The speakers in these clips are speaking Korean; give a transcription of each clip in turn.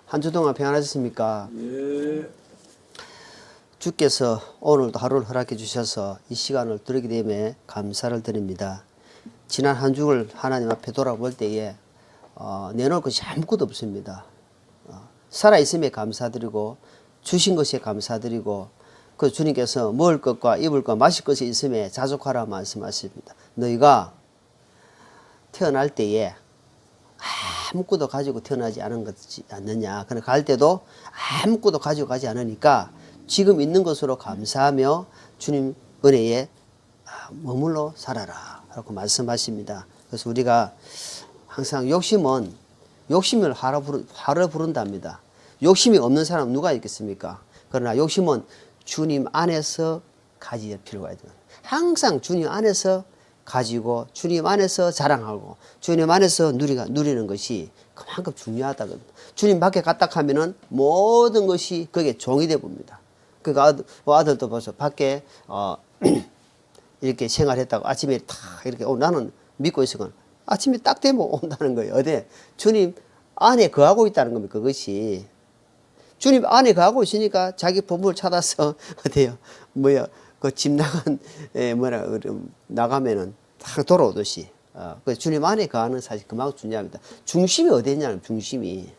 한 주 동안 평안하셨습니까? 예. 주께서 오늘도 하루를 허락해 주셔서 이 시간을 드리게 됨에 감사를 드립니다. 지난 한 주를 하나님 앞에 돌아볼 때에 내놓을 것이 아무것도 없습니다. 살아있음에 감사드리고 주신 것에 감사드리고 그 주님께서 먹을 것과 입을 것 마실 것이 있음에 자족하라 말씀하십니다. 너희가 태어날 때에 아무것도 가지고 태어나지 않은 것이 않느냐. 그러나 갈 때도 아무것도 가지고 가지 않으니까 지금 있는 것으로 감사하며 주님 은혜에 머물러 살아라 라고 말씀하십니다. 그래서 우리가 항상 욕심을 하러 부른답니다. 욕심이 없는 사람 누가 있겠습니까? 그러나 욕심은 주님 안에서 가질 필요가 있다. 항상 주님 안에서 가지고 주님 안에서 자랑하고 주님 안에서 누리는 것이 그만큼 중요하다거든요. 주님 밖에 갔다 하면은 모든 것이 거기에 종이 돼 봅니다. 그러니까 아들도 벌써 밖에 이렇게 생활했다고 아침에 탁 이렇게 나는 믿고 있으면 아침에 딱 되면 온다는 거예요. 어디 주님 안에 거하고 있다는 겁니다. 그것이 주님 안에 거하고 있으니까 자기 보물을 찾아서 어때요? 그 집 나가면은 딱 돌아오듯이 그 주님 안에 거하는 사실 그만큼 중요합니다. 중심이 어디냐면 중심이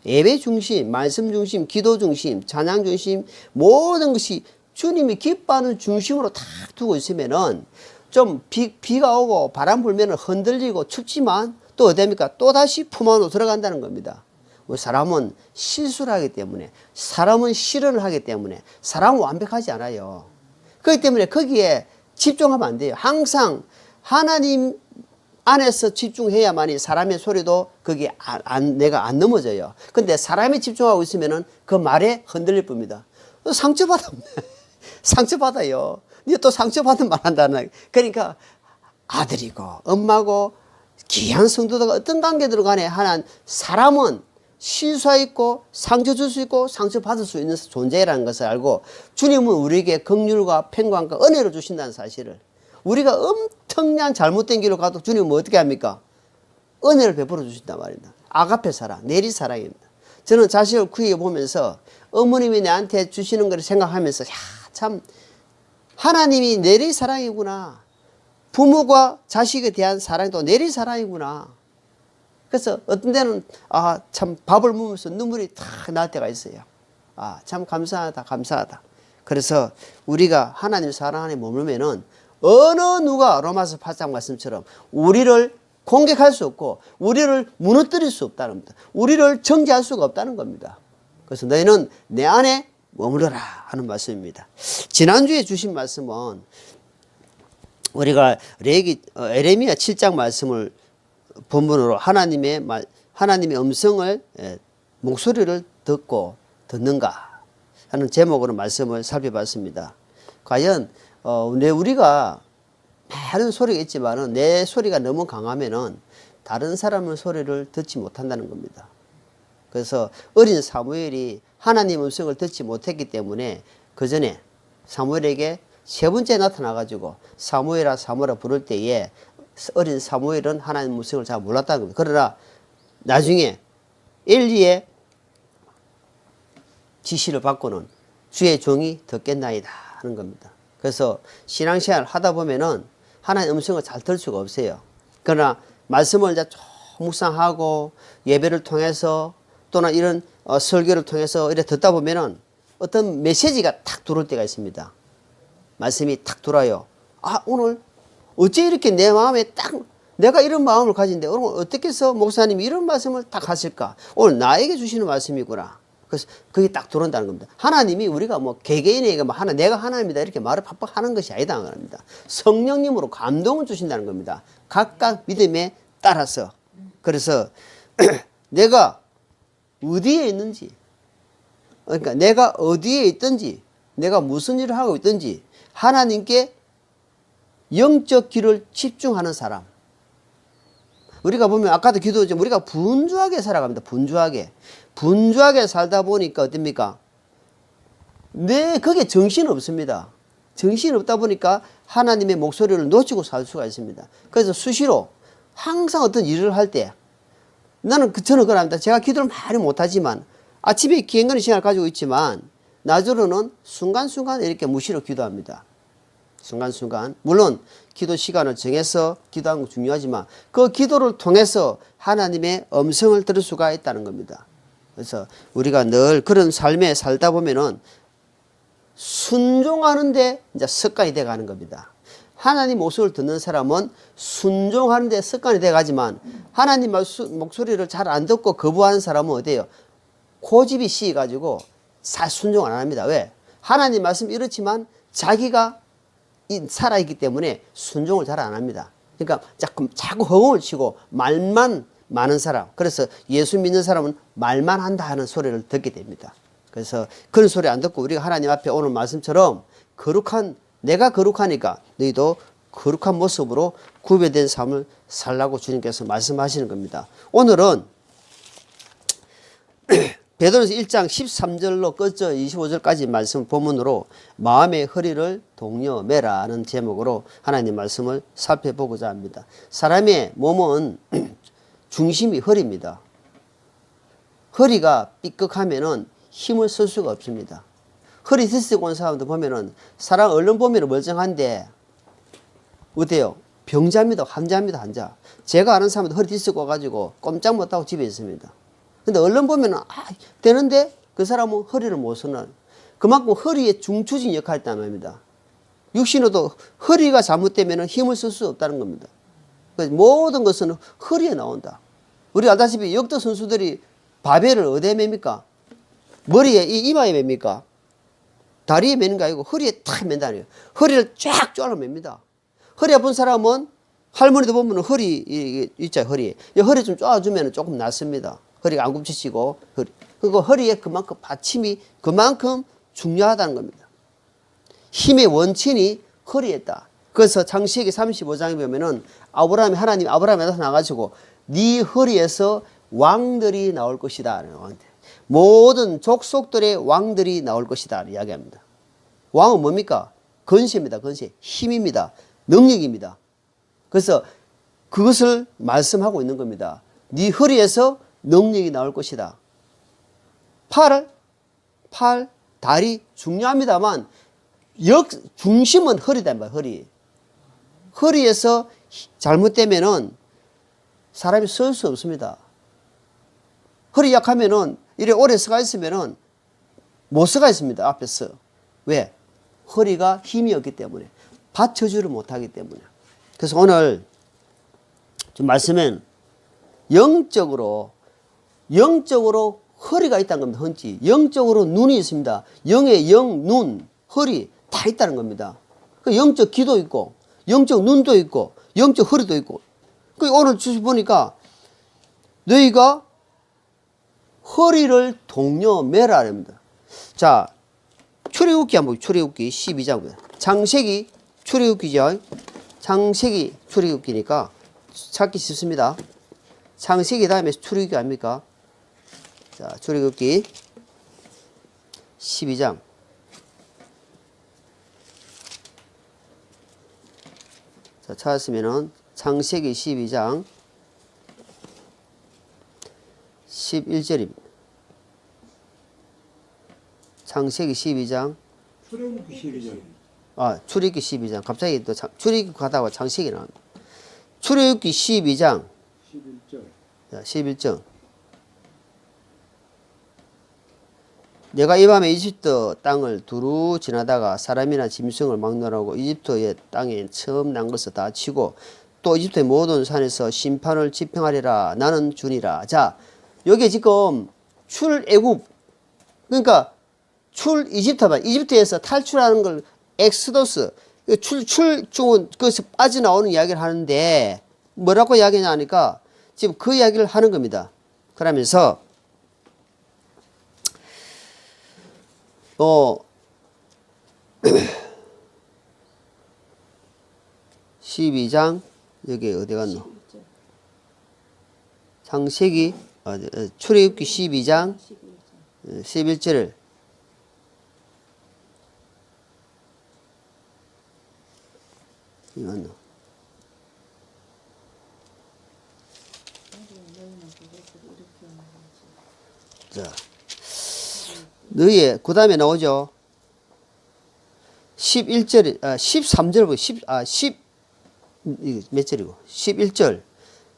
예배 중심, 말씀 중심, 기도 중심, 찬양 중심 모든 것이 주님이 기뻐하는 중심으로 딱 두고 있으면은 좀 비가 오고 바람 불면은 흔들리고 춥지만 또 어디입니까? 또 다시 품 안으로 들어간다는 겁니다. 사람은 실수를 하기 때문에 사람은 실언을 하기 때문에 사람은 완벽하지 않아요. 그렇기 때문에 거기에 집중하면 안 돼요. 항상 하나님 안에서 집중해야만이 사람의 소리도 거기에 내가 안 넘어져요. 근데 사람이 집중하고 있으면은 그 말에 흔들릴 뿐입니다. 상처받아. 상처받아요. 니 또 상처받은 말 한다는. 그러니까 아들이고 엄마고 귀한 성도가 어떤 관계들 간에 하나는 사람은 실수할 수 있고 상처 줄 수 있고 상처받을 수 있는 존재라는 것을 알고 주님은 우리에게 긍휼과 평강과 은혜를 주신다는 사실을 우리가 엄청난 잘못된 길로 가도 주님은 어떻게 합니까? 은혜를 베풀어 주신단 말입니다. 아가페 사랑, 내리 사랑입니다. 저는 자식을 구해 보면서 어머님이 나한테 주시는 것을 생각하면서 참 하나님이 내리 사랑이구나. 부모가 자식에 대한 사랑도 내리 사랑이구나. 그래서 어떤 데는 참 밥을 먹으면서 눈물이 탁 날 때가 있어요. 참 감사하다. 그래서 우리가 하나님 사랑 안에 머물면은 어느 누가 로마서 8장 말씀처럼 우리를 공격할 수 없고 우리를 무너뜨릴 수 없다는 겁니다. 우리를 정죄할 수가 없다는 겁니다. 그래서 너희는 내 안에 머무르라 하는 말씀입니다. 지난주에 주신 말씀은 우리가 에레미야 7장 말씀을 본문으로 하나님의 음성을 목소리를 듣는가 하는 제목으로 말씀을 살펴봤습니다. 과연 우리가 많은 소리가 있지만은 내 소리가 너무 강하면은 다른 사람의 소리를 듣지 못한다는 겁니다. 그래서 어린 사무엘이 하나님 음성을 듣지 못했기 때문에 그 전에 사무엘에게 세 번째 나타나가지고 사무엘아 부를 때에 어린 사무엘은 하나님 음성을 잘 몰랐다는 겁니다. 그러나 나중에 엘리의 지시를 받고는 주의 종이 듣겠나이다 하는 겁니다. 그래서 신앙생활 하다 보면은 하나님 음성을 잘 들을 수가 없어요. 그러나 말씀을 이제 묵상하고 예배를 통해서 또는 이런 설교를 통해서 이렇게 듣다 보면은 어떤 메시지가 탁 들어올 때가 있습니다. 말씀이 탁 들어와요. 오늘 어째 이렇게 내 마음에 딱 내가 이런 마음을 가진데 오늘 어떻게 해서 목사님이 이런 말씀을 딱 하실까? 오늘 나에게 주시는 말씀이구나. 그래서 그게 딱 들어온다는 겁니다. 하나님이 우리가 개개인에게 내가 하나님이다 이렇게 말을 팍팍 하는 것이 아니다는 겁니다. 성령님으로 감동을 주신다는 겁니다. 각각 믿음에 따라서. 그래서 내가 어디에 있는지, 그러니까 내가 어디에 있든지, 내가 무슨 일을 하고 있든지 하나님께 영적 길을 집중하는 사람. 우리가 보면 아까도 기도했지만 우리가 분주하게 살아갑니다. 분주하게 살다 보니까 어떻습니까? 거기에 정신이 없습니다. 정신이 없다 보니까 하나님의 목소리를 놓치고 살 수가 있습니다. 그래서 수시로 항상 어떤 일을 할 때 저는 그럽니다. 제가 기도를 많이 못하지만 아침에 기행하는 시간을 가지고 있지만 낮으로는 순간순간 이렇게 무시로 기도합니다. 순간순간. 물론 기도 시간을 정해서 기도하는 건 중요하지만 그 기도를 통해서 하나님의 음성을 들을 수가 있다는 겁니다. 그래서 우리가 늘 그런 삶에 살다 보면은 순종하는데 이제 습관이 돼 가는 겁니다. 하나님 목소리를 듣는 사람은 순종하는데 습관이 돼 가지만 하나님 목소리를 잘 안 듣고 거부하는 사람은 어때요? 고집이 씌어가지고 잘 순종 안 합니다. 왜? 하나님 말씀 이렇지만 자기가 살아있기 때문에 순종을 잘 안 합니다. 그러니까 자꾸 허공을 치고 말만 많은 사람. 그래서 예수 믿는 사람은 말만 한다 하는 소리를 듣게 됩니다. 그래서 그런 소리 안 듣고 우리가 하나님 앞에 오늘 말씀처럼 내가 거룩하니까 너희도 거룩한 모습으로 구별된 삶을 살라고 주님께서 말씀하시는 겁니다. 오늘은 베드로서 1장 13절로 끝저 25절까지 말씀 본문으로 마음의 허리를 동여매라는 제목으로 하나님 말씀을 살펴보고자 합니다. 사람의 몸은 중심이 허리입니다. 허리가 삐끗하면은 힘을 쓸 수가 없습니다. 허리 디스크 온 사람들 보면은 사람 얼른 보면 멀쩡한데 어때요? 병자입니다. 환자입니다. 환자. 제가 아는 사람도 허리 디스크 와가지고 꼼짝 못하고 집에 있습니다. 근데 얼른 보면은 되는데 그 사람은 허리를 못 쓰는 그만큼 허리의 중추진 역할을 했다는 말입니다. 육신으로도 허리가 잘못되면 힘을 쓸 수 없다는 겁니다. 모든 것은 허리에 나온다. 우리 알다시피 역도 선수들이 바벨을 어디에 맵니까? 머리에 이마에 맵니까? 다리에 매는 거 아니고 허리에 탁 맨다니요. 허리를 쫙 쪼아 맵니다. 허리 아픈 사람은 할머니도 보면 허리 있죠. 허리 좀 쪼아주면 조금 낫습니다. 허리가 안 굽히시고 그리고 허리에 그만큼 받침이 그만큼 중요하다는 겁니다. 힘의 원천이 허리에 있다. 그래서 창세기 35장에 보면은 하나님 아브라함에 나타나가지고 네 허리에서 왕들이 나올 것이다. 모든 족속들의 왕들이 나올 것이다. 이야기합니다. 왕은 뭡니까? 건세입니다. 건세. 힘입니다. 능력입니다. 그래서 그것을 말씀하고 있는 겁니다. 네 허리에서 능력이 나올 것이다. 팔, 다리 중요합니다만 중심은 허리다. 허리. 허리에서 잘못되면은 사람이 설 수 없습니다. 허리 약하면은 이래 오래 서가 있으면은 못 서가 있습니다. 앞에서. 왜? 허리가 힘이 없기 때문에. 받쳐주를 못하기 때문에. 그래서 오늘 좀 말씀은 영적으로 허리가 있다는 겁니다. 헌지. 영적으로 눈이 있습니다. 영의 영, 눈, 허리 다 있다는 겁니다. 영적 귀도 있고 영적 눈도 있고 영적 허리도 있고. 오늘 주시 보니까 너희가 허리를 동여매라 합니다. 자, 출애굽기 한번 출애굽기 12장입니다. 창세기 출애굽기죠. 창세기 출애굽기니까 찾기 쉽습니다. 창세기 다음에 출애굽기 아닙니까? 자, 출애굽기 12장. 자, 찾았으면은 창세기 12장 11절입니다. 창세기 12장. 출애굽기 12장. 출애굽기 12장. 갑자기 또 출애굽기 가다가 창세기 나옵니다. 출애굽기 12장 11절. 자, 11절. 내가 이 밤에 이집트 땅을 두루 지나다가 사람이나 짐승을 막론하고 이집트의 땅에 처음 난 것을 다 치고 또 이집트의 모든 산에서 심판을 집행하리라. 나는 주니라. 자, 여기 지금 출애굽, 그러니까 이집트에서 탈출하는 걸 엑스도스, 그것이 빠져나오는 이야기를 하는데 뭐라고 이야기하냐 하니까 지금 그 이야기를 하는 겁니다. 그러면서 12장 여기 어디 갔노? 창세기 출애굽기 12장 11절을 이거는 자, 너희의 그 다음에 나오죠. 11절, 13절 보고 10몇 절이고 11절.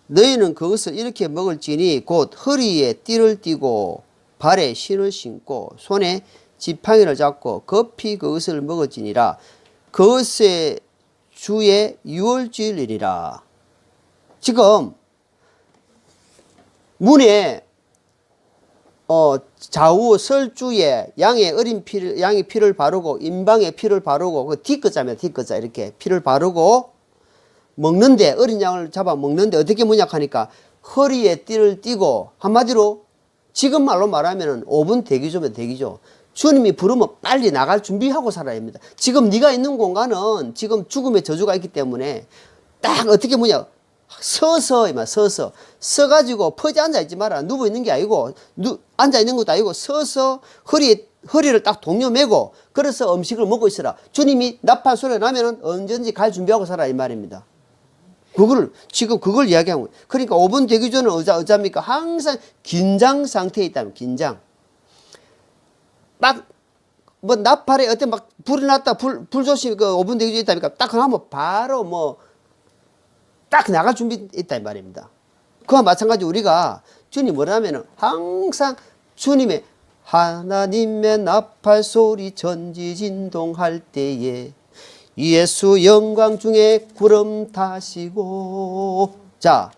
너희는 그것을 이렇게 먹을지니 곧 허리에 띠를 띠고 발에 신을 신고 손에 지팡이를 잡고 급히 그것을 먹을지니라. 그것의 주의 유월주일이라. 지금 문에 좌우 설주에 양의 어린 피를, 양의 피를 바르고 임방에 피를 바르고 그 뒤끝자입니다. 뒤끝자 이렇게 피를 바르고 먹는데, 어린 양을 잡아 먹는데 어떻게 문약하니까 허리에 띠를 띠고, 한마디로 지금 말로 말하면 5분 대기조면 대기조. 주님이 부르면 빨리 나갈 준비하고 살아야 합니다. 지금 네가 있는 공간은 지금 죽음의 저주가 있기 때문에 딱 어떻게 뭐냐, 서서 서가지고 퍼지 앉아 있지 마라. 누워 있는 게 아니고 앉아 있는 것도 아니고 서서 허리를 딱 동여매고 그래서 음식을 먹고 있어라. 주님이 나팔 소리가 나면은 언제든지 갈 준비하고 살아 이 말입니다. 지금 그걸 이야기하고. 그러니까 5분 대기 전은 어자입니까? 항상 긴장 상태에 있다면 긴장. 막 뭐 나팔에 어때 막 불이 났다, 불조심 5분 대기 전에 있다니까 딱 하면 바로 딱 나갈 준비 있다 이 말입니다. 그와 마찬가지 우리가 주님 뭐라면은 항상 주님의 하나님의 나팔 소리 전지진동할 때에 예수 영광 중에 구름 타시고. 자,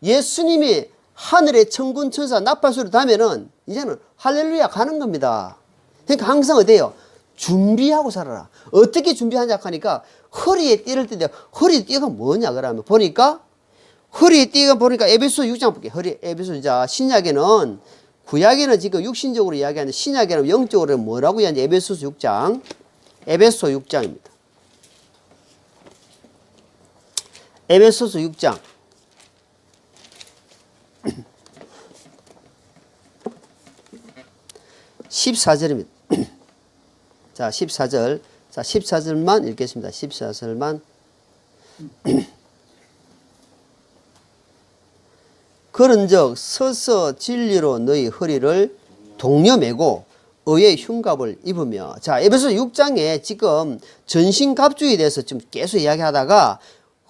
예수님이 하늘의 천군 천사 나팔 소리 나면은 이제는 할렐루야 가는 겁니다. 그러니까 항상 어때요? 준비하고 살아라. 어떻게 준비하냐 하니까 허리에 띠를 띠는데, 허리에 띠가 뭐냐 그러면 보니까 허리에 띠가 보니까 에베소 6장 볼게요. 에베소 자 신약에는, 구약에는 지금 육신적으로 이야기하는데 신약에는 영적으로 뭐라고 이야기하는지 에베소 6장입니다. 에베소서 6장 14절입니다. 자, 14절. 자, 14절만 읽겠습니다. 14절만. 그런즉 서서 진리로 너희 허리를 동여매고 의의 흉갑을 입으며. 자, 에베소 6장에 지금 전신갑주에 대해서 좀 계속 이야기하다가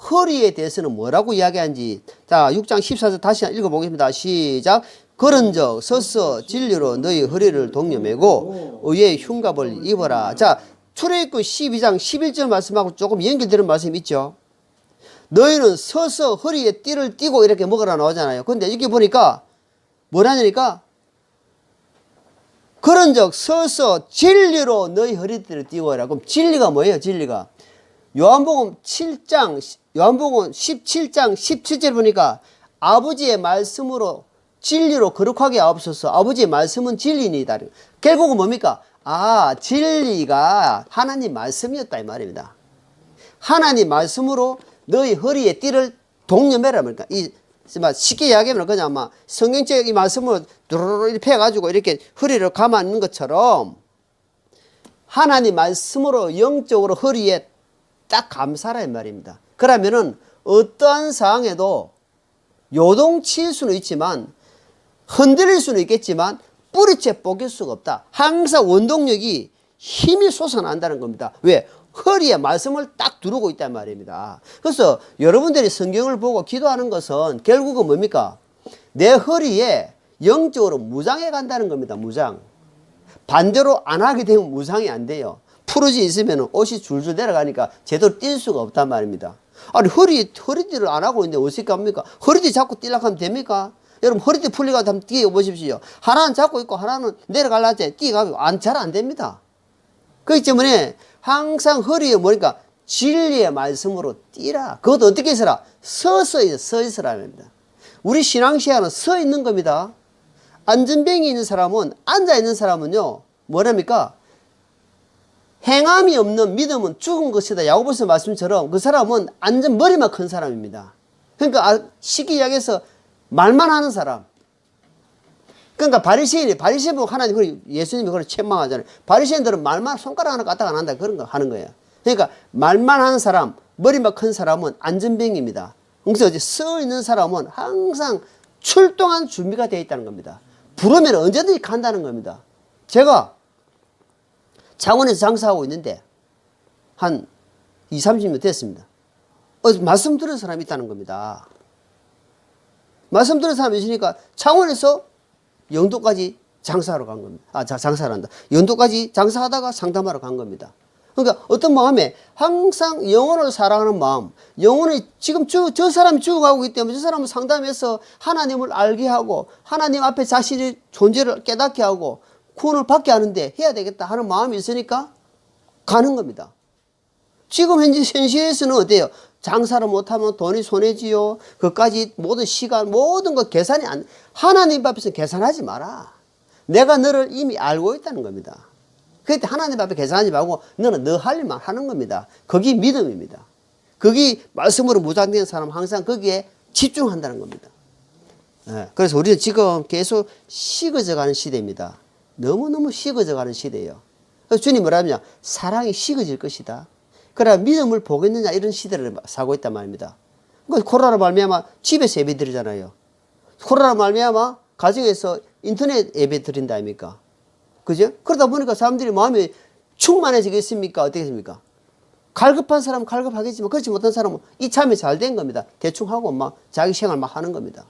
허리에 대해서는 뭐라고 이야기하는지. 자, 6장 14절 다시 읽어보겠습니다. 시작. 그런즉 서서 진리로 너희 허리를 동여매고 의의 흉갑을 입어라. 자, 출애굽기 12장 11절 말씀하고 조금 연결되는 말씀 있죠. 너희는 서서 허리에 띠를 띠고 이렇게 먹으라 나오잖아요. 근데 이렇게 보니까 뭐라니까 그런즉 서서 진리로 너희 허리띠를 띠고 해라. 그럼 진리가 뭐예요? 진리가 요한복음 17장 17절 보니까 아버지의 말씀으로 진리로 거룩하게 하옵소서. 아버지의 말씀은 진리니이다. 결국은 뭡니까? 진리가 하나님 말씀이었다 이 말입니다. 하나님 말씀으로 너희 허리에 띠를 동여매라. 그러니까 쉽게 이야기하면 그냥 아마 성경책 이 말씀으로 두루루루 이렇게 펴가지고 이렇게 허리를 감아 있는 것처럼 하나님 말씀으로 영적으로 허리에 딱 감싸라 이 말입니다. 그러면은 어떠한 상황에도 요동칠 수는 있지만 흔들릴 수는 있겠지만 뿌리채 뽑힐 수가 없다. 항상 원동력이 힘이 솟아난다는 겁니다. 왜? 허리에 말씀을 딱 두르고 있단 말입니다. 그래서 여러분들이 성경을 보고 기도하는 것은 결국은 뭡니까? 내 허리에 영적으로 무장해 간다는 겁니다. 무장. 반대로 안 하게 되면 무장이 안 돼요. 풀어지 있으면 옷이 줄줄 내려가니까 제대로 뛸 수가 없단 말입니다. 아니 허리띠를 안 하고 있는데 어떻게 합니까? 허리띠 잡고 뛰려고 하면 됩니까? 여러분 허리띠 풀리고 한번 뛰어보십시오. 하나는 잡고 있고 하나는 내려가려고 할 때 뛰어가면 잘 안 됩니다. 그렇기 때문에 항상 허리에 뭐니까 진리의 말씀으로 뛰라. 그것도 어떻게 해서라? 서 있으라는 겁니다. 우리 신앙시야는 서 있는 겁니다. 안전병이 있는 사람은, 앉아 있는 사람은요, 뭐랍니까? 행함이 없는 믿음은 죽은 것이다. 야고보서 말씀처럼 그 사람은 머리만 큰 사람입니다. 그러니까 쉽게 이야기해서 말만 하는 사람. 그러니까 바리새인 보고 하나님, 예수님이 그걸 책망하잖아요. 바리새인들은 말만 손가락 하나 까딱 안 한다. 그런 거 하는 거예요. 그러니까 말만 하는 사람, 머리만 큰 사람은 안전병입니다. 그래서 이제 서 있는 사람은 항상 출동한 준비가 되어 있다는 겁니다. 부르면 언제든지 간다는 겁니다. 제가 창원에서 장사하고 있는데 한 20, 30년 됐습니다. 말씀 들은 사람이 있다는 겁니다. 말씀 들은 사람이 있으니까 창원에서 영도까지 장사하러 간 겁니다. 장사를 한다. 영도까지 장사하다가 상담하러 간 겁니다. 그러니까 어떤 마음에 항상 영혼을 사랑하는 마음, 영혼이 지금 저 사람이 죽어가고 있기 때문에 저 사람을 상담해서 하나님을 알게 하고 하나님 앞에 자신의 존재를 깨닫게 하고 구원을 받게 하는데 해야 되겠다 하는 마음이 있으니까 가는 겁니다. 지금 현실에서는 어때요? 장사를 못하면 돈이 손해지요. 그까지 모든 시간, 모든 것 계산이 하나님 앞에서 계산하지 마라. 내가 너를 이미 알고 있다는 겁니다. 그때 하나님 앞에 계산하지 말고 너는 너 할 일만 하는 겁니다. 그게 믿음입니다. 그게 말씀으로 무장된 사람 항상 거기에 집중한다는 겁니다. 그래서 우리는 지금 계속 식어져 가는 시대입니다. 너무너무 식어져 가는 시대예요. 그래서 주님 뭐라 하냐? 사랑이 식어질 것이다. 그래야 믿음을 보겠느냐 이런 시대를 사고 있단 말입니다. 코로나로 말미암아 집에서 예배 드리잖아요. 코로나로 말미암아 가정에서 인터넷 예배 드린다 아닙니까? 그죠? 그러다 보니까 사람들이 마음이 충만해지겠습니까? 어떻겠습니까? 갈급한 사람은 갈급하겠지만 그렇지 못한 사람은 이참에 잘 된 겁니다. 대충 하고 막 자기 생활 막 하는 겁니다.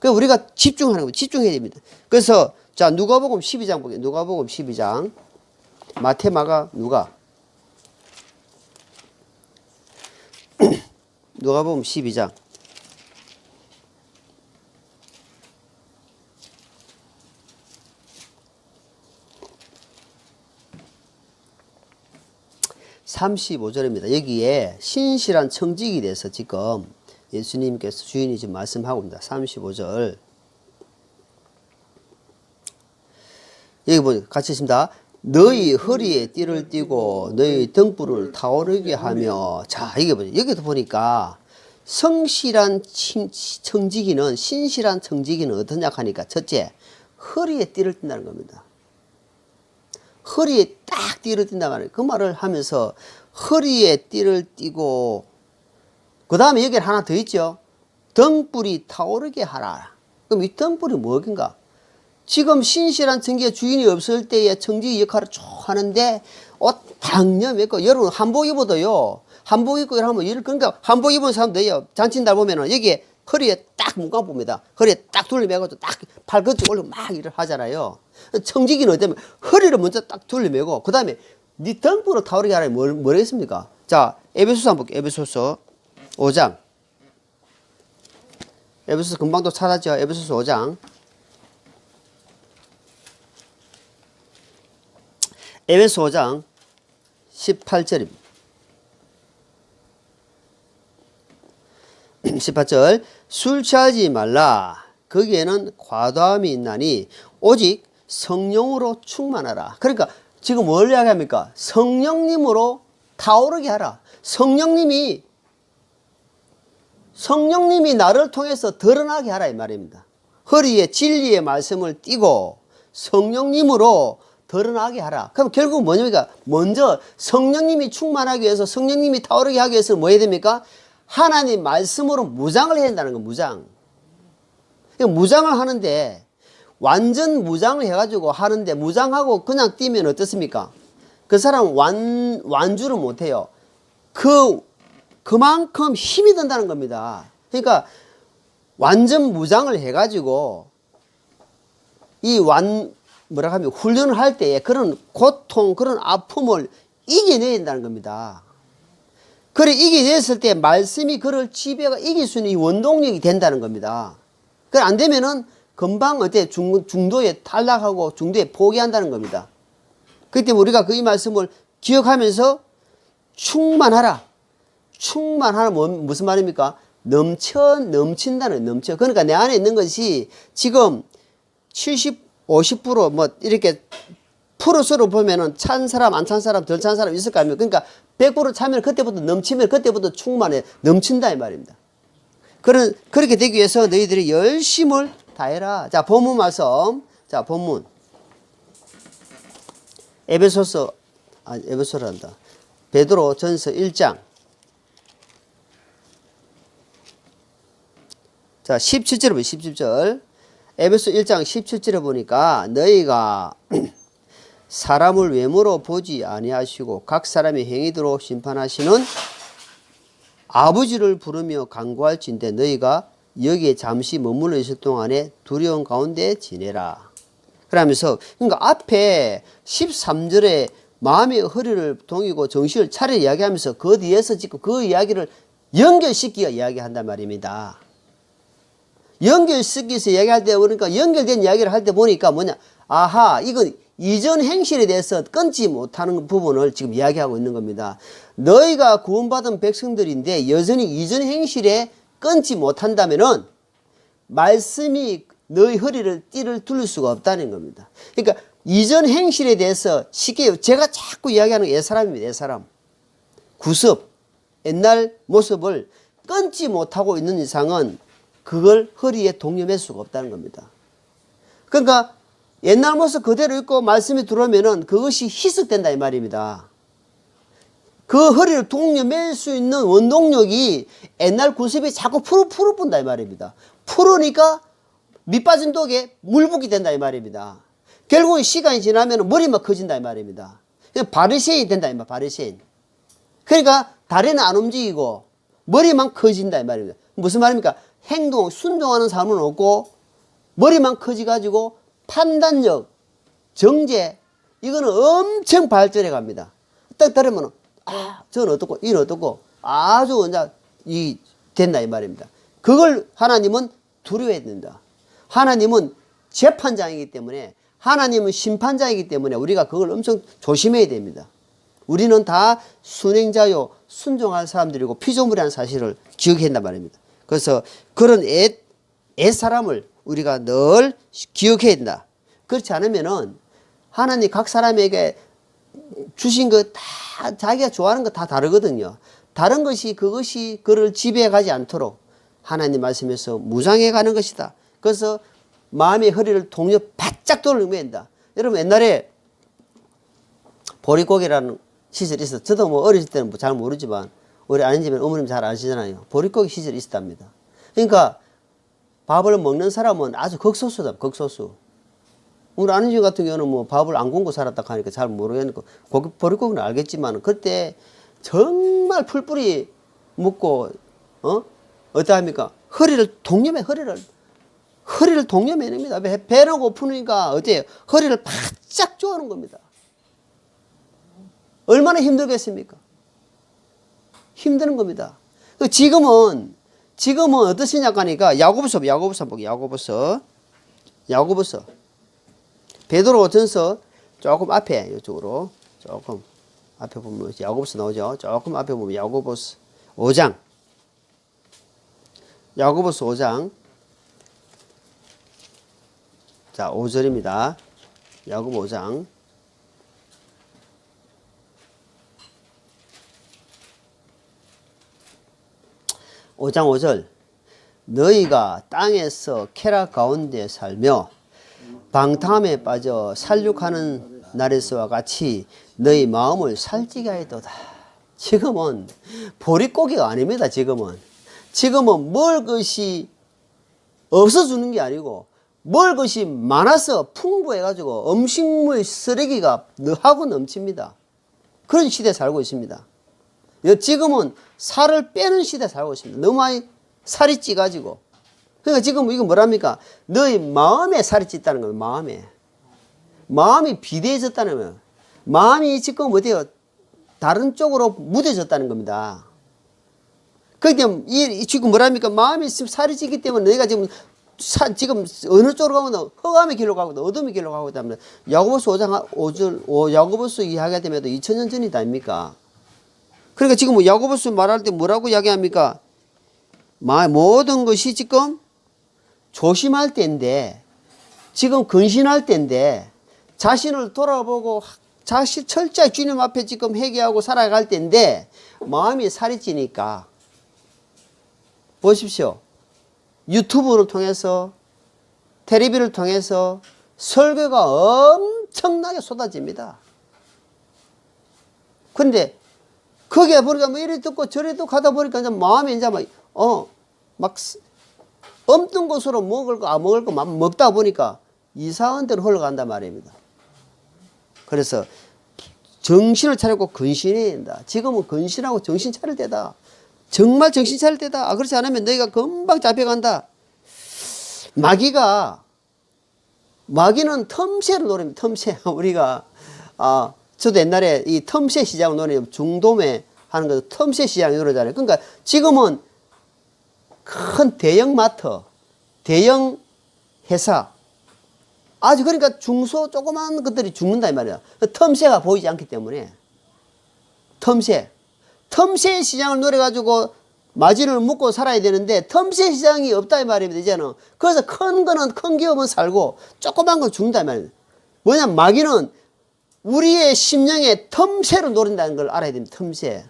그래서 우리가 집중하는 겁니다. 집중해야 됩니다. 그래서 자 누가복음 12장 보게요. 누가복음 12장 마태 마가 누가 누가복음 12장 35절입니다. 여기에 신실한 청직이 대해서 지금 예수님께서 주인이 지금 말씀하고 있습니다. 35절. 여기 보니 같이 있습니다. 너희 허리에 띠를 띠고 너희 등불을 타오르게 하며. 자, 이게 뭐죠? 여기도 보니까 성실한 청지기는 신실한 청지기는 어떠냐 하니까 첫째 허리에 띠를 띈다는 겁니다. 허리에 딱 띠를 띈다고 하는 그 말을 하면서 허리에 띠를 띠고 그 다음에 여기 하나 더 있죠. 등불이 타오르게 하라. 그럼 이 등불이 뭐긴가? 지금 신실한 청지기의 주인이 없을 때의 청지기 역할을 쭉 하는데 옷 당연 입고 여러분 한복 입어도요. 한복 입고 하면 그러니까 한복 입은 사람들요. 잔친다 보면은 여기에 허리에 딱 묶어 봅니다. 허리에 딱 둘러매고 딱 팔 걷지 올리고 막 일을 하잖아요. 청지기는 어쩌면 허리를 먼저 딱 둘러매고 그 다음에 네 등불을 타오르게 하라. 뭐겠습니까? 자, 에베소서 한번 볼게요. 에베소서 5장. 에베소서 금방 또 찾았죠. 에베소서 5장. 에베소 5장 18절입니다. 18절 술 취하지 말라. 거기에는 과도함이 있나니 오직 성령으로 충만하라. 그러니까 지금 뭘 이야기합니까? 성령님으로 타오르게 하라. 성령님이 나를 통해서 드러나게 하라 이 말입니다. 허리에 진리의 말씀을 띠고 성령님으로 드러나게 하라. 그럼 결국 뭐냐니까 먼저 성령님이 충만하기 위해서 성령님이 타오르게 하기 위해서 뭐 해야 됩니까? 하나님 말씀으로 무장을 해야 된다는 거. 무장을 하는데 완전 무장을 해가지고 하는데 무장하고 그냥 뛰면 어떻습니까? 그 사람 완주를 못해요. 그만큼 힘이 든다는 겁니다. 그러니까 완전 무장을 해가지고 뭐라 하면 훈련을 할 때에 그런 고통, 그런 아픔을 이겨내야 된다는 겁니다. 그래 이겨냈을 때 말씀이 그를 지배가 이길 수 있는 이 원동력이 된다는 겁니다. 그래 안 되면은 금방 중도에 탈락하고 중도에 포기한다는 겁니다. 그렇기 때문에 우리가 그 이 말씀을 기억하면서 충만하라. 충만하라 무슨 말입니까? 넘친다는 넘쳐. 그러니까 내 안에 있는 것이 지금 70, 50% 뭐 이렇게 프로수로 보면은 찬 사람, 안 찬 사람, 덜 찬 사람 있을 거 아닙니까? 그러니까 100% 차면 그때부터 넘치면 그때부터 충만해. 넘친다 이 말입니다. 그렇게 되기 위해서 너희들이 열심을 다해라. 자, 본문 말씀. 자, 본문. 에베소란다. 베드로 전서 1장. 자, 17절 보세요. 17절. 에베소 1장 17절에 보니까 너희가 사람을 외모로 보지 아니하시고 각 사람의 행위대로 심판하시는 아버지를 부르며 간구할진대 너희가 여기에 잠시 머물러 있을 동안에 두려움 가운데 지내라. 그러면서 그러니까 앞에 13절에 마음의 허리를 동이고 정신을 차려 이야기하면서 그 뒤에서 지금 그 이야기를 연결시키어 이야기한단 말입니다. 연결시켜서 이야기할 때 그러니까 연결된 이야기를 할 때 보니까 뭐냐, 아하, 이건 이전 행실에 대해서 끊지 못하는 부분을 지금 이야기하고 있는 겁니다. 너희가 구원받은 백성들인데 여전히 이전 행실에 끊지 못한다면은 말씀이 너희 허리를 띠를 둘릴 수가 없다는 겁니다. 그러니까 이전 행실에 대해서 쉽게 제가 자꾸 이야기하는 옛사람입니다. 옛사람. 구습, 옛날 모습을 끊지 못하고 있는 이상은 그걸 허리에 동여맬 수가 없다는 겁니다. 그러니까 옛날 모습 그대로 있고 말씀이 들어오면은 그것이 희석된다 이 말입니다. 그 허리를 동여맬 수 있는 원동력이 옛날 구습이 자꾸 풀어본다 이 말입니다. 풀으니까 밑빠진 독에 물붓기 된다 이 말입니다. 결국은 시간이 지나면 머리만 커진다 이 말입니다. 바리새인이 된다 이 말, 바리새인. 그러니까 다리는 안 움직이고 머리만 커진다 이 말입니다. 무슨 말입니까? 행동, 순종하는 삶은 없고 머리만 커지가지고 판단력, 정제 이거는 엄청 발전해 갑니다. 딱 들으면 저는 어떻고 이는 어떻고 아주 이제 된다 이 말입니다. 그걸 하나님은 두려워해야 된다. 하나님은 재판장이기 때문에 하나님은 심판장이기 때문에 우리가 그걸 엄청 조심해야 됩니다. 우리는 다 순행자요 순종할 사람들이고 피조물이라는 사실을 기억해야 한단 말입니다. 그래서 그런 옛사람을 우리가 늘 기억해야 된다. 그렇지 않으면은 하나님 각 사람에게 주신 거 다 자기가 좋아하는 거 다 다르거든요. 다른 것이 그것이 그를 지배해 가지 않도록 하나님 말씀에서 무장해 가는 것이다. 그래서 마음의 허리를 동여 바짝 돌리면 된다. 여러분 옛날에 보릿고개라는 시절이 있었어요. 저도 뭐 어렸을 때는 뭐 잘 모르지만 우리 아는 집은 어머님 잘 아시잖아요. 보릿고개 시절이 있었답니다. 그러니까 밥을 먹는 사람은 아주 극소수다. 극소수. 우리 아는 집 같은 경우는 뭐 밥을 안 굶고 살았다 하니까 잘 모르겠고 보릿고개는 알겠지만 그때 정말 풀뿌리 먹고 어떠합니까? 허리를 동여매냅니다. 배는 고프니까 어때요? 허리를 바짝 조아는 겁니다. 얼마나 힘들겠습니까? 힘드는 겁니다. 지금은 어떠시냐 하니까 야고보서 베드로전서 조금 앞에 이쪽으로 조금 앞에 보면 야고보서 나오죠. 조금 앞에 보면 야고보서 5장 자 5절입니다. 야고보 5장 5절 너희가 땅에서 쾌락 가운데 살며 방탕함에 빠져 살육하는 날에서와 같이 너희 마음을 살찌게 하였도다. 지금은 보릿고개가 아닙니다. 지금은 먹을 것이 없어주는 게 아니고 먹을 것이 많아서 풍부해가지고 음식물 쓰레기가 하고 넘칩니다. 그런 시대에 살고 있습니다. 지금은 살을 빼는 시대에 살고 있습니다. 너무 많이 살이 찌가지고. 그러니까 지금 이거 뭐랍니까? 너희 마음에 살이 찌다는 거예요. 마음이 비대해졌다는 거예요. 마음이 지금 어때요? 다른 쪽으로 무뎌졌다는 겁니다. 그러니까 지금 뭐랍니까? 마음이 지금 살이 찌기 때문에 너희가 지금 어느 쪽으로 가면 흑암의 길로 가고 어둠의 길로 가고 있다면 야고보서 5장 야고보서 이야기할 때마다 2000년 전이다 아닙니까? 그러니까 지금 뭐 야고보서 말할 때 뭐라고 이야기합니까? 모든 것이 지금 조심할 때인데 지금 근신할 때인데 자신을 돌아보고 철저히 주님 앞에 지금 회개하고 살아갈 때인데 마음이 살이 찌니까 보십시오. 유튜브를 통해서 텔레비를 통해서 설교가 엄청나게 쏟아집니다. 그런데 거기에 보니까 뭐 이리 듣고 저리 듣고 하다 보니까 이제 마음이 이제 막 없던 곳으로 먹을 거, 안 먹을 거 먹다 보니까 이상한 데로 흘러간단 말입니다. 그래서 정신을 차리고 근신해야 된다. 지금은 근신하고 정신 차릴 때다. 정말 정신 차릴 때다. 그렇지 않으면 너희가 금방 잡혀간다. 마귀는 틈새를 노립니다. 틈새. 우리가, 저도 옛날에 이 틈새 시장을 노리는 중도매 하는 거 틈새 시장을 노리잖아요. 그러니까 지금은 큰 대형 마트, 대형 회사, 아주 그러니까 중소 조그만 것들이 죽는다 이 말이야. 틈새가 보이지 않기 때문에. 틈새 시장을 노려가지고 마진을 먹고 살아야 되는데 틈새 시장이 없다 이 말입니다. 이제는. 그래서 큰 거는 큰 기업은 살고 조그만 건 죽는다 이 말입니다. 뭐냐, 마귀는 우리의 심령에 틈새를 노린다는 걸 알아야 됩니다. 틈새.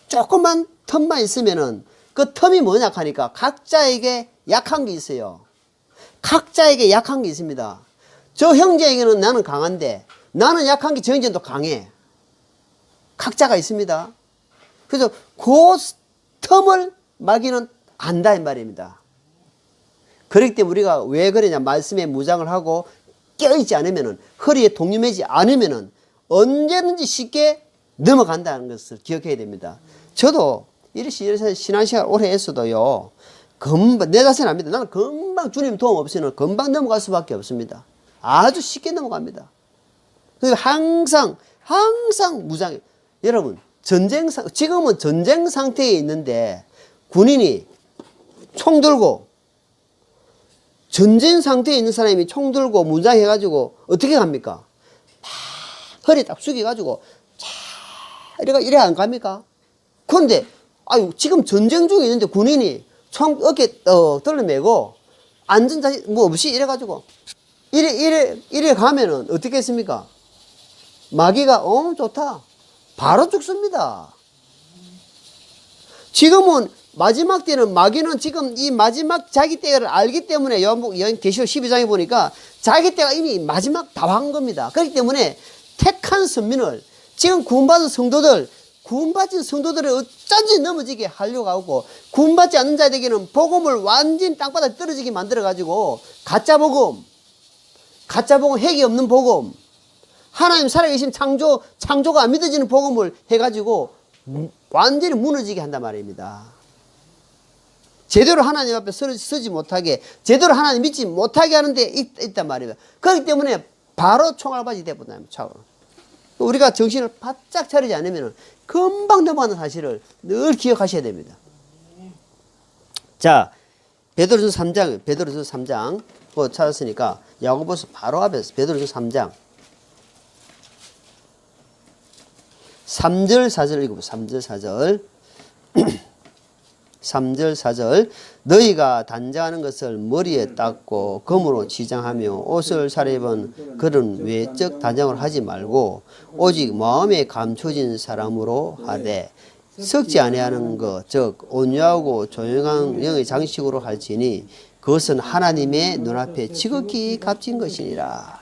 조그만 틈만 있으면은 그 틈이 뭐냐 하니까 각자에게 약한 게 있어요. 각자에게 약한 게 있습니다. 저 형제에게는 나는 강한데 나는 약한 게 저 형제는 또 강해. 각자가 있습니다. 그래서 그 틈을 마귀는 안다 이 말입니다. 그렇기 때문에 우리가 왜 그러냐, 말씀에 무장을 하고 껴있지 않으면은, 허리에 동요매지 않으면은 언제든지 쉽게 넘어간다는 것을 기억해야 됩니다. 저도 이래서 신앙생활 오래 했어도요, 금방, 내 자신 압니다. 나는 금방 주님 도움 없이는 금방 넘어갈 수밖에 없습니다. 아주 쉽게 넘어갑니다. 그래서 항상 무장해. 여러분, 지금은 전쟁 상태에 있는데 군인이 총 들고, 전쟁 상태에 있는 사람이 총 들고 무장해가지고 어떻게 갑니까? 허리 딱 숙여가지고 이래 안 갑니까? 그런데 지금 전쟁 중에 있는데 군인이 총 어깨 떨어매고 안전자세 뭐 없이 이래가지고 이래 가면은 어떻게 했습니까? 마귀가 좋다, 바로 죽습니다. 지금은 마지막 때는 마귀는 지금 이 마지막 자기 때를 알기 때문에 계시록 12장에 보니까 자기 때가 이미 마지막 다 한 겁니다. 그렇기 때문에 택한 선민을, 지금 구원받은 성도들, 구원받은 성도들을 어쩐지 넘어지게 하려고 하고, 구원받지 않는 자들에게는 복음을 완전히 땅바닥에 떨어지게 만들어가지고 가짜복음, 핵이 없는 복음, 하나님 살아계신 창조가 안 믿어지는 복음을 해가지고 완전히 무너지게 한단 말입니다. 제대로 하나님 앞에 서지 못하게, 제대로 하나님 믿지 못하게 하는 데 있단 말입니다. 그렇기 때문에 바로 총알바지 되어버린다. 우리가 정신을 바짝 차리지 않으면 금방 넘어가는 사실을 늘 기억하셔야 됩니다. 자, 베드로전서 3장 찾았으니까 야고보서 바로 앞에서 베드로전서 3장 3절 4절 읽어보세요. 3절 4절 3절 4절 너희가 단장하는 것을 머리에 닦고 검으로 치장하며 옷을 차려입은 그런 외적 단장을 하지 말고 오직 마음에 감춰진 사람으로 하되 썩지 아니하는 것, 즉 온유하고 조용한 영의 장식으로 할지니 그것은 하나님의 눈앞에 지극히 값진 것이니라.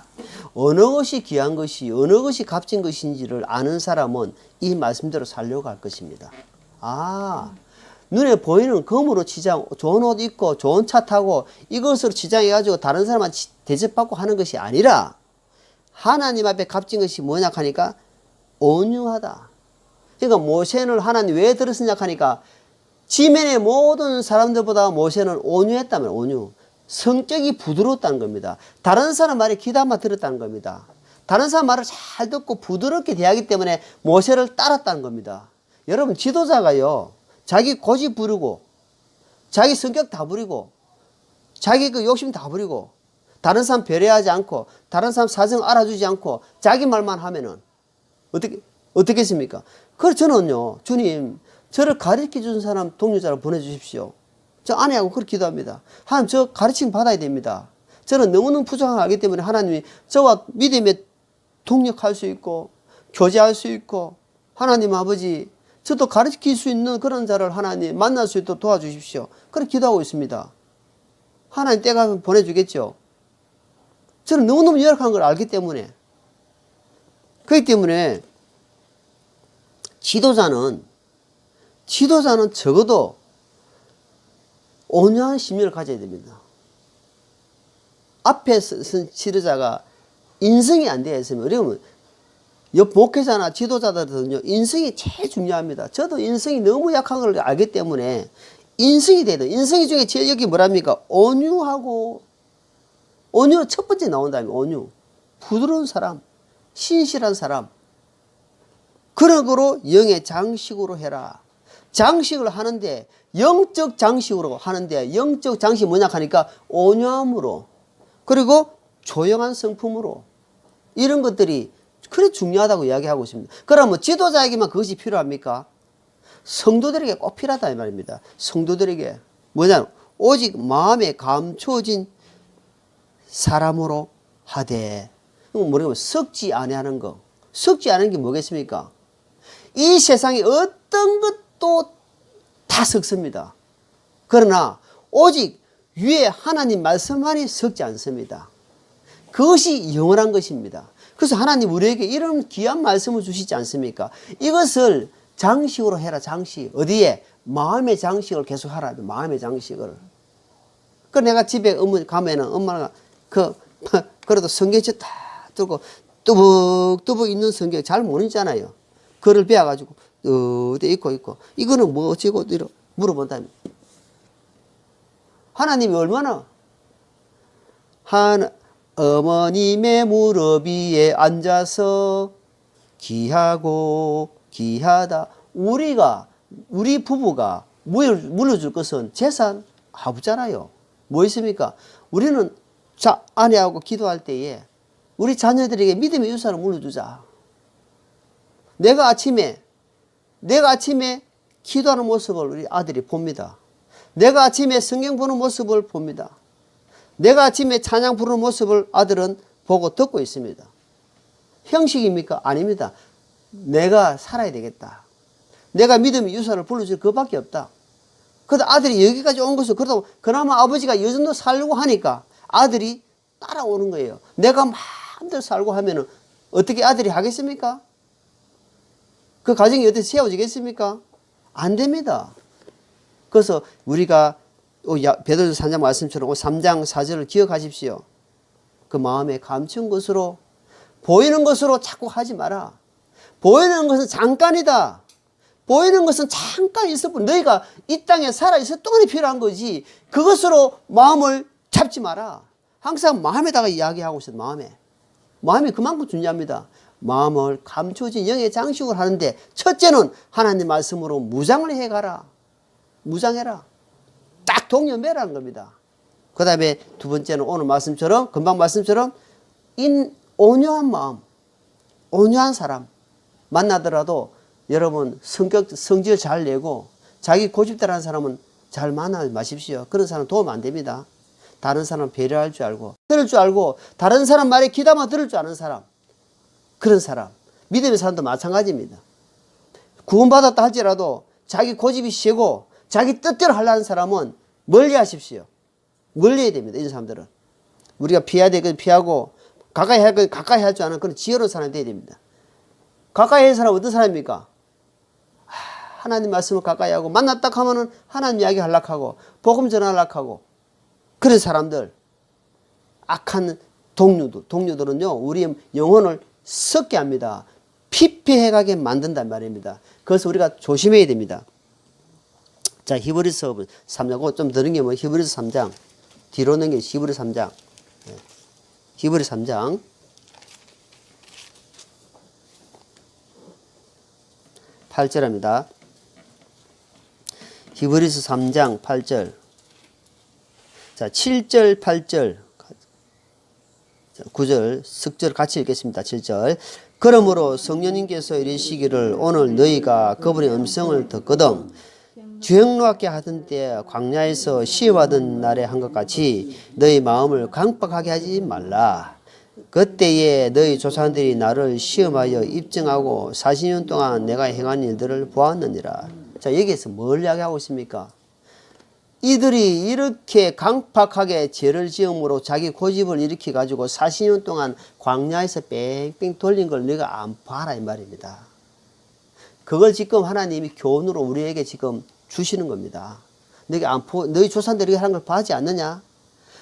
어느 것이 귀한 것이, 어느 것이 값진 것인지를 아는 사람은 이 말씀대로 살려고 할 것입니다. 눈에 보이는 검으로 치장, 좋은 옷 입고 좋은 차 타고 이것으로 치장해가지고 다른 사람한테 대접받고 하는 것이 아니라 하나님 앞에 값진 것이 뭐냐 하니까 온유하다. 그러니까 모세는 하나님 왜 들었으냐 하니까 지면의 모든 사람들보다 모세는 온유했다면 온유. 성격이 부드러웠다는 겁니다. 다른 사람 말에 귀담아 들었다는 겁니다. 다른 사람 말을 잘 듣고 부드럽게 대하기 때문에 모세를 따랐다는 겁니다. 여러분, 지도자가요, 자기 고집 부리고 자기 성격 다 부리고 자기 그 욕심 다 부리고 다른 사람 배려하지 않고 다른 사람 사정 알아주지 않고 자기 말만 하면은 어떻게 했습니까? 그래서 저는요, 주님 저를 가르쳐 준 사람 동료자를 보내주십시오. 저 아내하고 그렇게 기도합니다. 하나님, 저 가르침 받아야 됩니다. 저는 너무너무 부족한 걸 알기 때문에 하나님이 저와 믿음에 동력할 수 있고 교제할 수 있고, 하나님 아버지 저도 가르칠 수 있는 그런 자를 하나님 만날 수 있도록 도와주십시오. 그렇게 기도하고 있습니다. 하나님 때가 보내주겠죠. 저는 너무너무 열악한 걸 알기 때문에. 그렇기 때문에 지도자는 적어도 온유한 심령을 가져야 됩니다. 앞에 선 지도자가 인성이 안 되어 있으면, 어려우면 옆 목회자나 지도자들은요, 인성이 제일 중요합니다. 저도 인성이 너무 약한 걸 알기 때문에 인성이 돼야 돼요. 인성이 중에 제일 여기 뭐랍니까? 온유하고, 온유 첫 번째 나온다면 온유. 부드러운 사람, 신실한 사람. 그런 거로 영의 장식으로 해라. 장식을 하는데, 영적 장식으로 하는데, 영적 장식이 뭐냐 하니까 온유함으로, 그리고 조용한 성품으로, 이런 것들이 그래 중요하다고 이야기하고 있습니다. 그러면 지도자에게만 그것이 필요합니까? 성도들에게 꼭 필요하다 이 말입니다. 성도들에게 뭐냐, 오직 마음에 감추어진 사람으로 하되. 뭐냐면 섞지 아니하는 거. 섞지 않은 게 뭐겠습니까? 이 세상에 어떤 것도 다 섞습니다. 그러나 오직 위에 하나님 말씀만이 섞지 않습니다. 그것이 영원한 것입니다. 그래서 하나님 우리에게 이런 귀한 말씀을 주시지 않습니까? 이것을 장식으로 해라. 장식. 어디에? 마음의 장식을 계속 하라. 마음의 장식을. 그 내가 집에 어머니 가면은 엄마가 그래도 성경책 다 들고 뚜벅뚜벅 있는 성경 잘 모르잖아요. 그걸 배워가지고 어디 있고 이거는 뭐 어찌고 이러 물어본다면 하나님이 얼마나 어머님의 무릎 위에 앉아서 귀하고 귀하다. 우리 부부가 물려줄 것은 재산 없잖아요. 뭐 있습니까? 우리는 아내하고 기도할 때에 우리 자녀들에게 믿음의 유산을 물려주자. 내가 아침에 기도하는 모습을 우리 아들이 봅니다. 내가 아침에 성경 보는 모습을 봅니다. 내가 아침에 찬양 부르는 모습을 아들은 보고 듣고 있습니다. 형식입니까? 아닙니다. 내가 살아야 되겠다. 내가 믿음의 유산을 불러줄 그밖에 없다. 그래도 아들이 여기까지 온 것을 그러다 그나마 아버지가 이 정도 살려고 하니까 아들이 따라오는 거예요. 내가 마음대로 살고 하면은 어떻게 아들이 하겠습니까? 그 가정이 어떻게 세워지겠습니까? 안 됩니다. 그래서 우리가 베드로전서 3장 말씀처럼 3장 4절을 기억하십시오. 그 마음에 감춘 것으로 보이는 것으로 자꾸 하지 마라. 보이는 것은 잠깐이다. 보이는 것은 잠깐 있을 뿐 너희가 이 땅에 살아있을 동안이 필요한 거지 그것으로 마음을 잡지 마라. 항상 마음에다가 이야기하고 있어요. 마음이 그만큼 중요합니다. 마음을 감추어진 영의 장식을 하는데 첫째는 하나님 말씀으로 무장을 해가라. 무장해라. 딱 동여매라는 겁니다. 그 다음에 두 번째는 오늘 말씀처럼 금방 말씀처럼 온유한 마음, 온유한 사람 만나더라도 여러분 성질 잘 내고 자기 고집대로하는 사람은 잘 만나지 마십시오. 그런 사람 도움 안 됩니다. 다른 사람 배려할 줄 알고 들을 줄 알고 다른 사람 말에 귀담아 들을 줄 아는 사람, 그런 사람, 믿음의 사람도 마찬가지입니다. 구원받았다 할지라도 자기 고집이 세고 자기 뜻대로 하려는 사람은 멀리 하십시오. 멀리 해야 됩니다. 이런 사람들은 우리가 피해야 될 건 피하고 가까이 할 줄 아는 그런 지혜로운 사람이 돼야 됩니다. 가까이 할 사람은 어떤 사람입니까? 하나님 말씀을 가까이 하고 만났다 하면은 하나님 이야기 하려고 하고 복음 전하려고 하고 그런 사람들, 악한 동료들은요 우리의 영혼을 썩게 합니다. 피폐해가게 만든단 말입니다. 그래서 우리가 조심해야 됩니다. 자, 히브리서 3장, 좀 더는 게 뭐 히브리서 3장 뒤로 넘겨 히브리서 3장, 히브리서 3장 8절입니다. 히브리서 3장 8절. 자, 7절, 8절, 9절, 석절 같이 읽겠습니다. 7절. 그러므로 성령님께서 이르시기를 오늘 너희가 그분의 음성을 듣거든 주행로하게 하던 때 광야에서 시험하던 날에 한 것 같이 너희 마음을 강박하게 하지 말라. 그때에 너희 조상들이 나를 시험하여 입증하고 40년 동안 내가 행한 일들을 보았느니라. 자, 여기에서 뭘 이야기하고 있습니까? 이들이 이렇게 강팍하게 죄를 지음으로 자기 고집을 일으켜 가지고 40년 동안 광야에서 뺑뺑 돌린 걸 너희가 안 봐라 이 말입니다. 그걸 지금 하나님이 교훈으로 우리에게 지금 주시는 겁니다. 너희 조상들이 하는 걸 봐지 않느냐?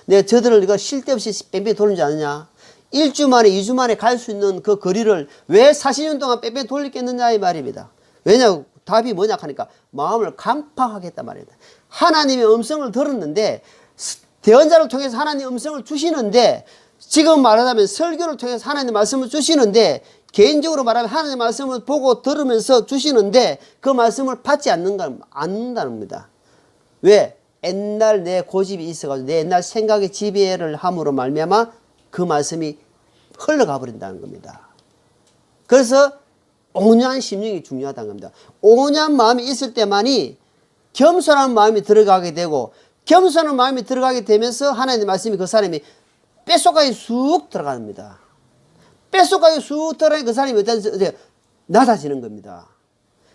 내가 저들을 이거 쉴 데 없이 뺑뺑 돌리지 않느냐? 1주 만에 2주 만에 갈 수 있는 그 거리를 왜 40년 동안 뺑뺑 돌리겠느냐 이 말입니다. 왜냐? 답이 뭐냐 하니까 마음을 강팍하겠다 말입니다. 하나님의 음성을 들었는데 대언자를 통해서 하나님의 음성을 주시는데 지금 말하자면 설교를 통해서 하나님의 말씀을 주시는데 개인적으로 말하면 하나님의 말씀을 보고 들으면서 주시는데 그 말씀을 받지 않는다는 겁니다. 왜? 옛날 내 고집이 있어가지고 내 옛날 생각의 지배를 함으로 말미암아 그 말씀이 흘러가 버린다는 겁니다. 그래서 온유한 심령이 중요하다는 겁니다. 온유한 마음이 있을 때만이 겸손한 마음이 들어가게 되고 겸손한 마음이 들어가게 되면서 하나님의 말씀이 그 사람이 뼛속까지 쑥 들어갑니다. 뼛속까지 쑥 들어가니 그 사람이 어떻게 낮아지는 겁니다.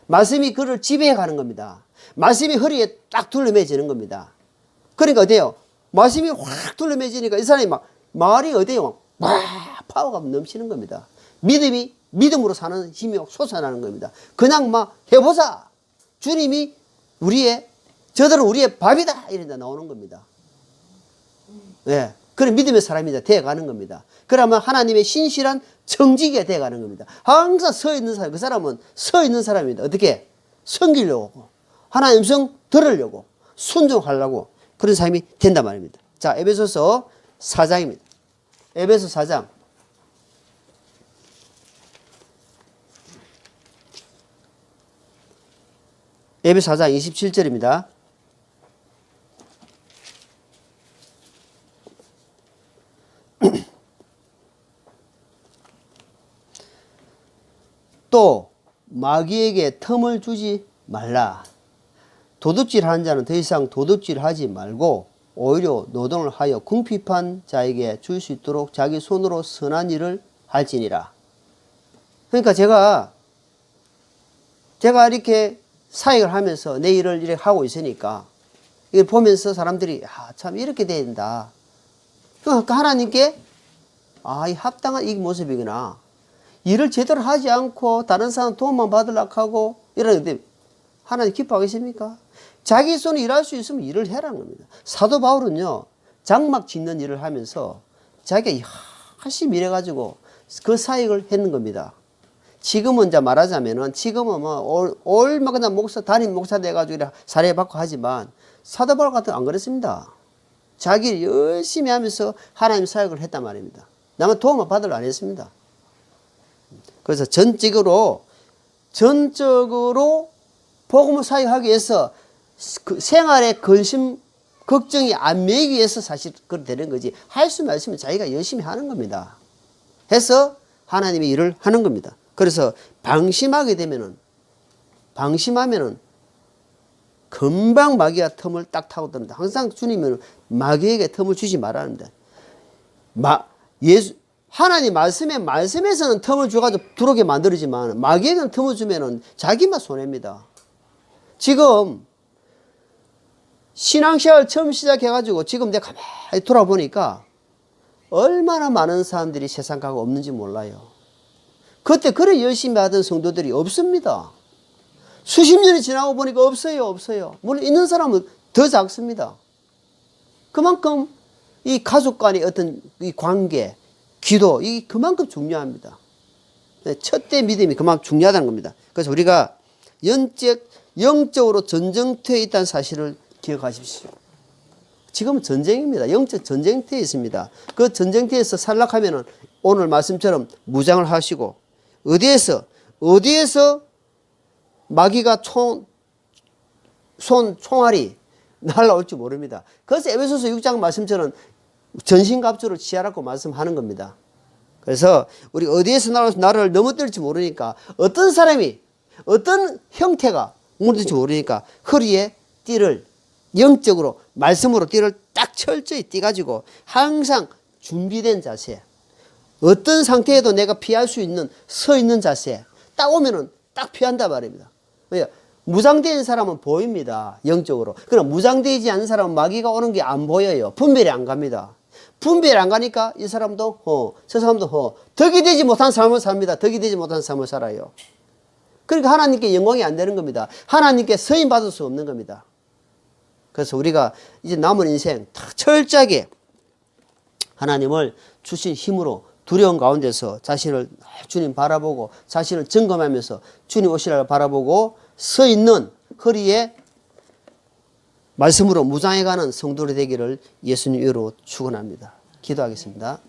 말씀이 그를 지배해 가는 겁니다. 말씀이 허리에 딱 둘러매지는 겁니다. 그러니까 어때요? 말씀이 확 둘러매지니까 이 사람이 막 말이 어때요? 막 파워가 넘치는 겁니다. 믿음이 믿음으로 사는 힘이 솟아나는 겁니다. 그냥 막 해보자. 주님이 저들은 우리의 밥이다. 이런데 나오는 겁니다. 예. 그런 믿음의 사람이 되어가는 겁니다. 그러면 하나님의 신실한 정직이 되어가는 겁니다. 항상 서 있는 사람, 그 사람은 서 있는 사람입니다. 어떻게? 섬기려고, 하나님 음성 들으려고, 순종하려고 그런 사람이 된단 말입니다. 자, 에베소서 4장입니다. 에베소 4장. 에베소 4장 27절입니다. 또 마귀에게 틈을 주지 말라. 도둑질하는 자는 더 이상 도둑질하지 말고 오히려 노동을 하여 궁핍한 자에게 줄 수 있도록 자기 손으로 선한 일을 할지니라. 그러니까 제가 이렇게 사역을 하면서 내 일을 이렇게 하고 있으니까 이걸 보면서 사람들이 참 이렇게 돼야 된다. 그러니까 하나님께 이 합당한 이 모습이구나. 일을 제대로 하지 않고 다른 사람 도움만 받으려고 하고 이러는데 하나님 기뻐하겠습니까? 자기 손에 일할 수 있으면 일을 해라는 겁니다. 사도 바울은요, 장막 짓는 일을 하면서 자기가 열심히 일해가지고 그 사역을 했는 겁니다. 지금은 이제 말하자면은 지금은 뭐 얼마나 담임 목사 돼가지고 사례받고 하지만 사도 바울 같은 안 그랬습니다. 자기 일 열심히 하면서 하나님 사역을 했단 말입니다. 남은 도움을 받으려 안 했습니다. 그래서 전적으로 복음을 사역하기 위해서 그 생활에 근심 걱정이 안 매기 위해서 사실 그렇게 되는 거지. 할 수만 있으면 자기가 열심히 하는 겁니다. 해서 하나님의 일을 하는 겁니다. 그래서 방심하면은 금방 마귀가 틈을 딱 타고 듭니다. 항상 주님은 마귀에게 틈을 주지 말라는데 하나님 말씀에서는 틈을 줘가지고 들어오게 만들지만 마귀에게는 틈을 주면은 자기만 손해입니다. 지금 신앙생활 처음 시작해가지고 지금 내가 가만히 돌아보니까 얼마나 많은 사람들이 세상 가고 없는지 몰라요. 그때 그래 열심히 하던 성도들이 없습니다. 수십 년이 지나고 보니까 없어요. 물론 있는 사람은 더 작습니다. 그만큼 이 가족 간의 어떤 이 관계, 기도, 이 그만큼 중요합니다. 첫째 믿음이 그만큼 중요하다는 겁니다. 그래서 우리가 영적으로 전쟁터에 있다는 사실을 기억하십시오. 지금은 전쟁입니다. 영적 전쟁터에 있습니다. 그 전쟁터에서 살락하면은 오늘 말씀처럼 무장을 하시고 어디에서 마귀가 총알이 날라올지 모릅니다. 그래서 에베소서 6장 말씀처럼 전신갑주를 취하라고 말씀하는 겁니다. 그래서 우리 어디에서 나를 넘어뜨릴지 모르니까 어떤 사람이 어떤 형태가 무너질지 모르니까 허리에 띠를 영적으로 말씀으로 띠를 딱 철저히 띠가지고 항상 준비된 자세, 어떤 상태에도 내가 피할 수 있는 서 있는 자세 딱 오면은 딱 피한다 말입니다. 무장되어 사람은 보입니다. 영적으로. 그러나 무장되지 않은 사람은 마귀가 오는 게 안 보여요. 분별이 안 갑니다. 분별이 안 가니까 이 사람도 저 사람도 덕이 되지 못한 삶을 삽니다. 덕이 되지 못한 삶을 살아요. 그러니까 하나님께 영광이 안 되는 겁니다. 하나님께 서임 받을 수 없는 겁니다. 그래서 우리가 이제 남은 인생 다 철저하게 하나님을 주신 힘으로 두려움 가운데서 자신을 주님 바라보고 자신을 점검하면서 주님 오시라를 바라보고 서 있는 허리에 말씀으로 무장해가는 성도들이 되기를 예수님 이름으로 축원합니다. 기도하겠습니다.